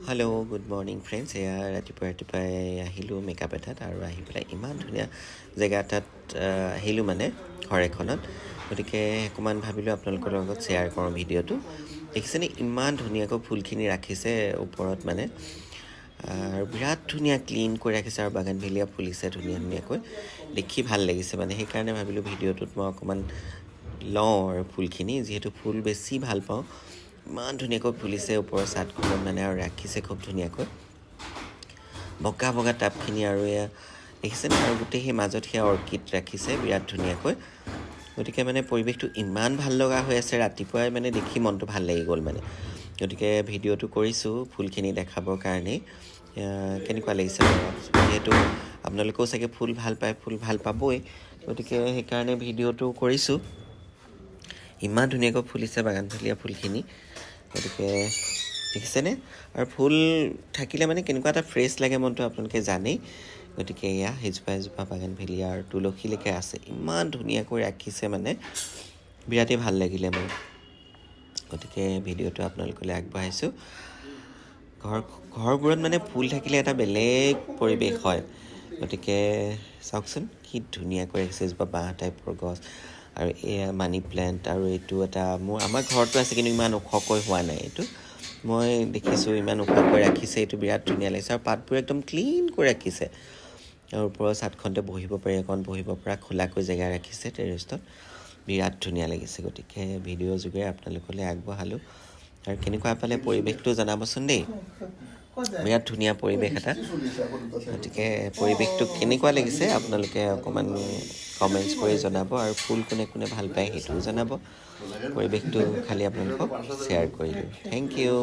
Hello' good morning friends. এয়া ৰাতিপুৱাই আহিলোঁ মেকআপ এটাত আৰু আহি পেলাই ইমান ধুনীয়া জেগা এটাত আহিলোঁ মানে ঘৰ এখনত। গতিকে অকণমান ভাবিলোঁ আপোনালোকৰ লগত শ্বেয়াৰ কৰোঁ ভিডিঅ'টো। দেখিছেনে ইমান ধুনীয়াকৈ ফুলখিনি ৰাখিছে ওপৰত মানে, আৰু বিৰাট ধুনীয়া ক্লিন কৰি ৰাখিছে আৰু বাগানভেলিয়া ফুলিছে ধুনীয়াকৈ, দেখি ভাল লাগিছে মানে। সেইকাৰণে ভাবিলোঁ ভিডিঅ'টোত মই অকণমান লওঁ আৰু ফুলখিনি, যিহেতু ফুল বেছি ভাল পাওঁ। ইমান ধুনীয়াকৈ ফুলিছে ওপৰৰ চাদখনত মানে, আৰু ৰাখিছে খুব ধুনীয়াকৈ বগা বগা টাবখিনি। আৰু এয়া দেখিছেনে, আৰু গোটেই সেই মাজত সেয়া অৰ্কিড ৰাখিছে বিৰাট ধুনীয়াকৈ। গতিকে মানে পৰিৱেশটো ইমান ভাল লগা হৈ আছে, ৰাতিপুৱাই মানে দেখি মনটো ভাল লাগি গ'ল মানে। গতিকে ভিডিঅ'টো কৰিছোঁ ফুলখিনি দেখাবৰ কাৰণেই। কেনেকুৱা লাগিছে যিহেতু আপোনালোকেও চাগে ফুল ভাল পায়, ফুল ভাল পাবই, গতিকে সেইকাৰণে ভিডিঅ'টো কৰিছোঁ। ইমান ধুনীয়াকৈ ফুলিছে বাগানভেলিয়া ফুলখিনি, গতিকে দেখিছেনে। আৰু ফুল থাকিলে মানে কেনেকুৱা এটা ফ্ৰেছ লাগে মনটো আপোনালোকে জানেই। গতিকে এয়া এজোপা বাগানভেলিয়া আৰু তুলসীলৈকে আছে, ইমান ধুনীয়াকৈ ৰাখিছে মানে, বিৰাটেই ভাল লাগিলে মোৰ। গতিকে ভিডিঅ'টো আপোনালোকলৈ আগবঢ়াইছোঁ। ঘৰবোৰত মানে ফুল থাকিলে এটা বেলেগ পৰিৱেশ হয়। গতিকে চাওকচোন কি ধুনীয়াকৈ ৰাখিছে, এজোপা বাঁহ টাইপৰ গছ, আৰু এয়া মানি প্লেণ্ট, আৰু এইটো এটা আমাৰ ঘৰতো আছে কিন্তু ইমান ওখকৈ হোৱা নাই। এইটো মই দেখিছোঁ ইমান ওখকৈ ৰাখিছে, এইটো বিৰাট ধুনীয়া লাগিছে। আৰু পাতবোৰ একদম ক্লিনকৈ ৰাখিছে, আৰু ওপৰৰ চাদখনতে বহিব পাৰি, অকণ বহিব পৰা খোলাকৈ জেগা ৰাখিছে টেৰেষ্টত, বিৰাট ধুনীয়া লাগিছে। গতিকে ভিডিঅ' যোগে আপোনালোকলৈ আগবঢ়ালোঁ। আৰু কেনেকুৱা পালে পৰিৱেশটো জনাবচোন দেই, বিৰাট ধুনীয়া পৰিৱেশ এটা। গতিকে পৰিৱেশটো কেনেকুৱা লাগিছে আপোনালোকে অকণমান কমেণ্টছ কৰি জনাব, আৰু ফুল কোনে কোনে ভাল পায় সেইটোও জনাব। পৰিৱেশটো খালি আপোনালোকক শ্বেয়াৰ কৰিলোঁ। Thank U.